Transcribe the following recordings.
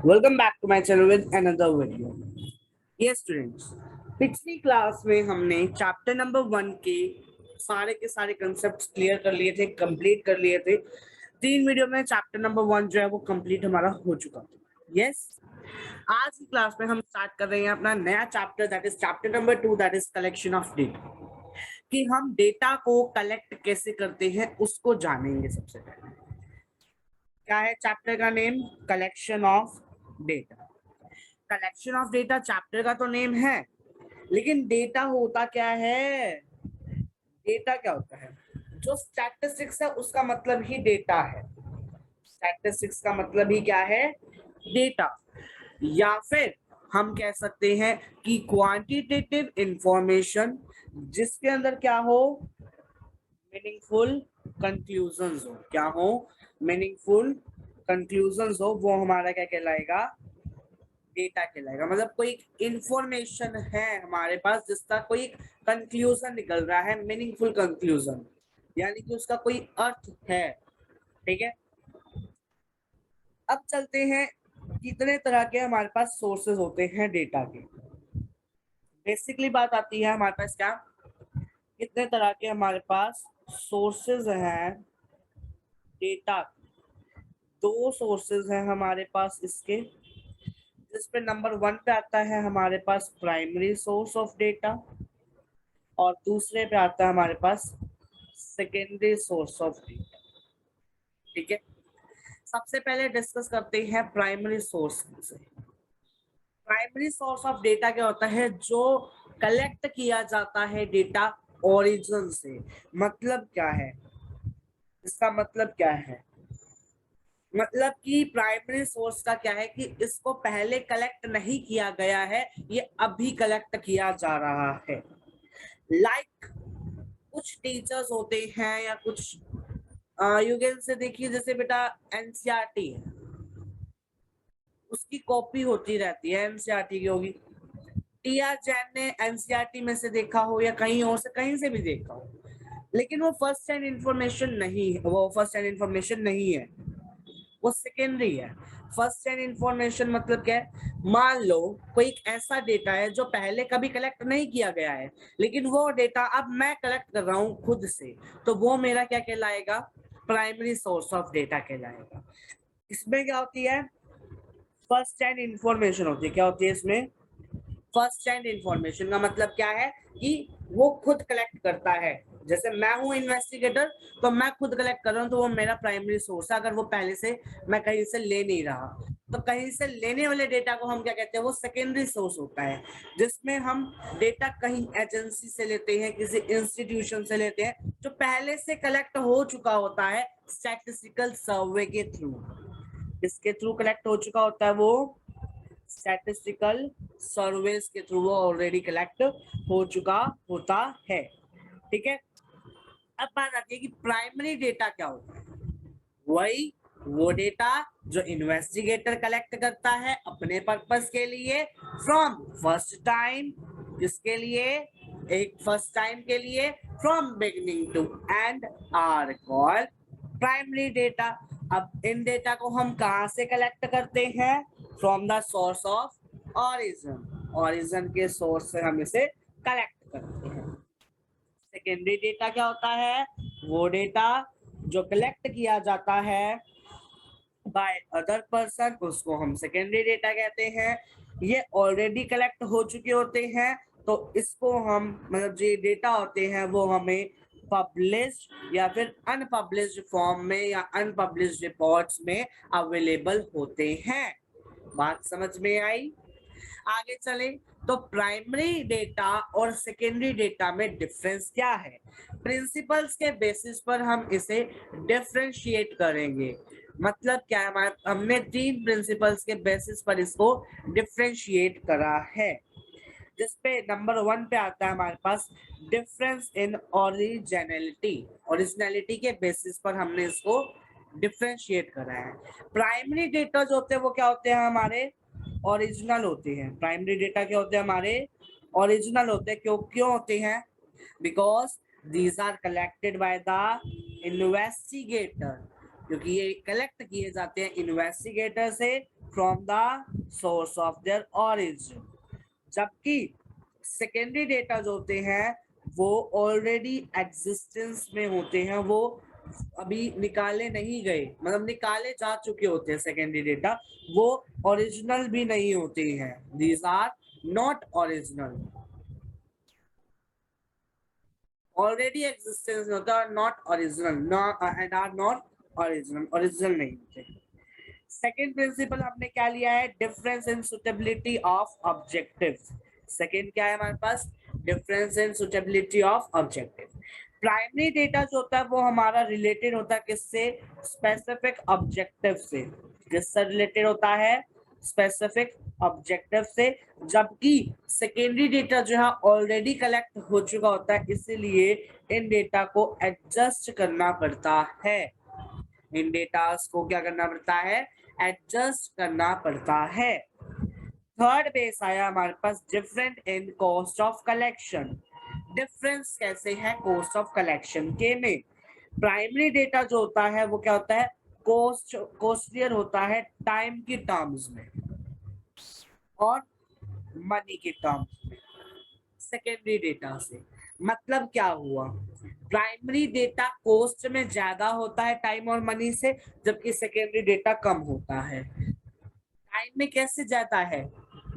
Welcome back to my channel with another video. ये students, पिछली class में हमने चैप्टर नंबर 1 के सारे कंसेप्ट क्लियर कर लिए थे, कंप्लीट कर लिए थे। 3 वीडियो में चैप्टर नंबर 1 जो है वो कंप्लीट हमारा हो चुका था। यस, आज की क्लास में हम स्टार्ट कर रहे हैं अपना नया chapter, that is chapter number 2, that is collection of data. कि हम डेटा को कलेक्ट कैसे करते हैं उसको जानेंगे। सबसे पहले क्या है चैप्टर का name? Collection of data. Collection of data chapter का तो नेम है, लेकिन डेटा होता क्या है? डेटा क्या होता है? जो स्टैटिस्टिक्स है उसका मतलब ही डेटा है। स्टैटिस्टिक्स का मतलब ही क्या है? डेटा। या फिर हम कह सकते हैं कि क्वांटिटेटिव इंफॉर्मेशन जिसके अंदर क्या हो? मीनिंगफुल कंक्लूजन्स हो। क्या हो? मीनिंगफुल कंक्लूजन्स हो। वो हमारा क्या कहलाएगा? डेटा कहलाएगा। मतलब कोई इंफॉर्मेशन है हमारे पास जिसका कोई कंक्लूजन निकल रहा है, मीनिंगफुल कंक्लूजन, यानी कि उसका कोई अर्थ है। ठीक है, अब चलते हैं कितने तरह के हमारे पास सोर्सेज होते हैं डेटा के। बेसिकली बात आती है हमारे पास क्या, कितने तरह के हमारे पास सोर्सेज हैं डेटा। दो सोर्सेज हैं हमारे पास इसके, जिसपे नंबर 1 पे आता है हमारे पास प्राइमरी सोर्स ऑफ डेटा, और दूसरे पे आता है हमारे पास सेकेंडरी सोर्स ऑफ डेटा। ठीक है, सबसे पहले डिस्कस करते हैं प्राइमरी सोर्स से। प्राइमरी सोर्स ऑफ डेटा क्या होता है? जो कलेक्ट किया जाता है डेटा ओरिजिन से। मतलब क्या है इसका? मतलब क्या है? मतलब कि प्राइमरी सोर्स का क्या है कि इसको पहले कलेक्ट नहीं किया गया है, ये अभी कलेक्ट किया जा रहा है। लाइक कुछ टीचर्स होते हैं या कुछ युगल से देखिए, जैसे बेटा एनसीईआरटी है, उसकी कॉपी होती रहती है, एनसीईआरटी की होगी। टीआर जैन ने एनसीईआरटी में से देखा हो या कहीं और से कहीं से भी देखा हो, लेकिन वो फर्स्ट हैंड इंफॉर्मेशन नहीं है। वो फर्स्ट हैंड इंफॉर्मेशन नहीं है, वो सेकेंडरी है। फर्स्ट हैंड इंफॉर्मेशन मतलब क्या है? मान लो कोई एक ऐसा डेटा है जो पहले कभी कलेक्ट नहीं किया गया है, लेकिन वो डेटा अब मैं कलेक्ट कर रहा हूं खुद से, तो वो मेरा क्या कहलाएगा? प्राइमरी सोर्स ऑफ डेटा कहलाएगा। इसमें क्या होती है? फर्स्ट हैंड इंफॉर्मेशन होती है। क्या होती है इसमें? फर्स्ट हैंड इंफॉर्मेशन का मतलब क्या है कि वो खुद कलेक्ट करता है। जैसे मैं हूं इन्वेस्टिगेटर, तो मैं खुद कलेक्ट कर रहा हूं, तो वो मेरा प्राइमरी सोर्स है। अगर वो पहले से मैं कहीं से ले नहीं रहा, तो कहीं से लेने वाले डेटा को हम क्या कहते हैं? वो सेकेंडरी सोर्स होता है, जिसमें हम डेटा कहीं एजेंसी से लेते हैं, किसी इंस्टीट्यूशन से लेते हैं, जो पहले से कलेक्ट हो चुका होता है स्टैटिस्टिकल सर्वे के थ्रू। इसके थ्रू कलेक्ट हो चुका होता है वो स्टैटिस्टिकल सर्वेस के थ्रू, वो ऑलरेडी कलेक्ट हो चुका होता है। ठीक है, अब बात आती है कि प्राइमरी डेटा क्या होता है। वही वो डेटा जो इन्वेस्टिगेटर कलेक्ट करता है अपने पर्पस के लिए, फ्रॉम फर्स्ट टाइम। किसके लिए? एक फर्स्ट टाइम के लिए, from beginning to end are called primary data. अब इन डेटा को हम कहां से कलेक्ट करते हैं? From the source of origin. Origin के सोर्स से हम इसे कलेक्ट करते हैं। सेकेंडरी डेटा क्या होता है? वो डेटा जो कलेक्ट किया जाता है बाय अदर पर्सन, उसको हम सेकेंडरी डेटा कहते हैं। ये ऑलरेडी कलेक्ट हो चुके होते हैं, तो इसको हम मतलब जो डेटा होते हैं वो हमें पब्लिश्ड या फिर अनपब्लिश्ड फॉर्म में या अनपब्लिश्ड रिपोर्ट्स में अवेलेबल होते हैं। बात समझ में आई? आगे चले तो प्राइमरी डेटा और सेकेंडरी डेटा में डिफरेंस क्या है? प्रिंसिपल्स के बेसिस पर हम इसे डिफरेंशिएट करेंगे। मतलब क्या है? हमने 3 प्रिंसिपल्स के बेसिस पर इसको डिफरेंशिएट करा है, जिसपे नंबर 1 पे आता है हमारे पास डिफरेंस इन ओरिजिनलिटी। ओरिजिनलिटी के बेसिस पर हमने इसको डिफरेंशिएट करा है। प्राइमरी डेटा जो होते हैं वो क्या होते हैं? हमारे ओरिजिनल होते हैं। प्राइमरी डेटा क्या होते हैं? हमारे ओरिजिनल होते हैं। क्यों होते हैं? Because these are collected by the investigator, क्योंकि ये कलेक्ट किए जाते हैं इन्वेस्टिगेटर से from the source of their origin, जबकि सेकेंडरी डेटा जो होते हैं वो ऑलरेडी एग्जिस्टेंस में होते हैं, वो अभी निकाले नहीं गए, मतलब निकाले जा चुके होते हैं सेकेंडरी डेटा, वो ओरिजिनल भी नहीं होते हैं। These are not original, already existence में होता है, not original and are not original, original नहीं होते। सेकेंड प्रिंसिपल हमने क्या लिया है, difference in suitability of objectives. Second क्या है हमारे पास, difference in suitability of objective. Primary data जो होता है वो हमारा रिलेटेड होता है किससे, स्पेसिफिक ऑब्जेक्टिव से, किससे रिलेटेड होता है, स्पेसिफिक ऑब्जेक्टिव से, जबकि सेकेंडरी डेटा जो है ऑलरेडी कलेक्ट हो चुका होता है, इसीलिए इन डेटा को एडजस्ट करना पड़ता है, इन डेटास को क्या करना पड़ता है, एडजस्ट करना पड़ता है। थर्ड बेस आया हमारे पास, different in cost of collection. Difference कैसे है कॉस्ट ऑफ कलेक्शन के में, प्राइमरी डेटा जो होता है वो क्या होता है, कॉस्टलियर होता है टाइम की टर्म्स में और मनी के टर्म्स में सेकेंडरी डेटा से। मतलब क्या हुआ, प्राइमरी डेटा कॉस्ट में ज्यादा होता है टाइम और मनी से, जबकि सेकेंडरी डेटा कम होता है। टाइम में कैसे ज्यादा है,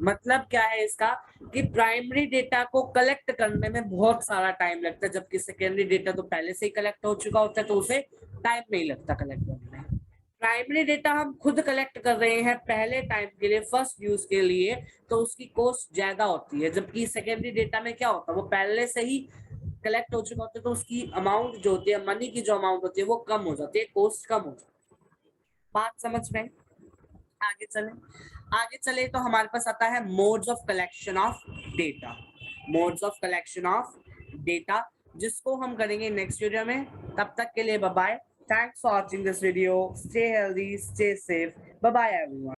मतलब क्या है इसका, कि प्राइमरी डेटा को कलेक्ट करने में बहुत सारा टाइम लगता है, जबकि सेकेंडरी डेटा तो पहले से ही कलेक्ट हो चुका होता है, तो उसे टाइम नहीं लगता कलेक्ट करने में। प्राइमरी डेटा हम खुद कलेक्ट कर रहे हैं पहले टाइम के लिए, फर्स्ट यूज के लिए, तो उसकी कॉस्ट ज्यादा होती है, जबकि सेकेंडरी डेटा में क्या होता है, वो पहले से ही कलेक्ट हो चुका होता है, तो उसकी अमाउंट जो होती है, मनी की जो अमाउंट होती है वो कम हो जाती है, कॉस्ट कम हो जाती है। बात समझ में, आगे चले, आगे चले तो हमारे पास आता है modes of collection of data, modes of collection of data, जिसको हम करेंगे नेक्स्ट वीडियो में। तब तक के लिए bye bye, thanks for watching this video, stay healthy, stay safe, bye bye everyone.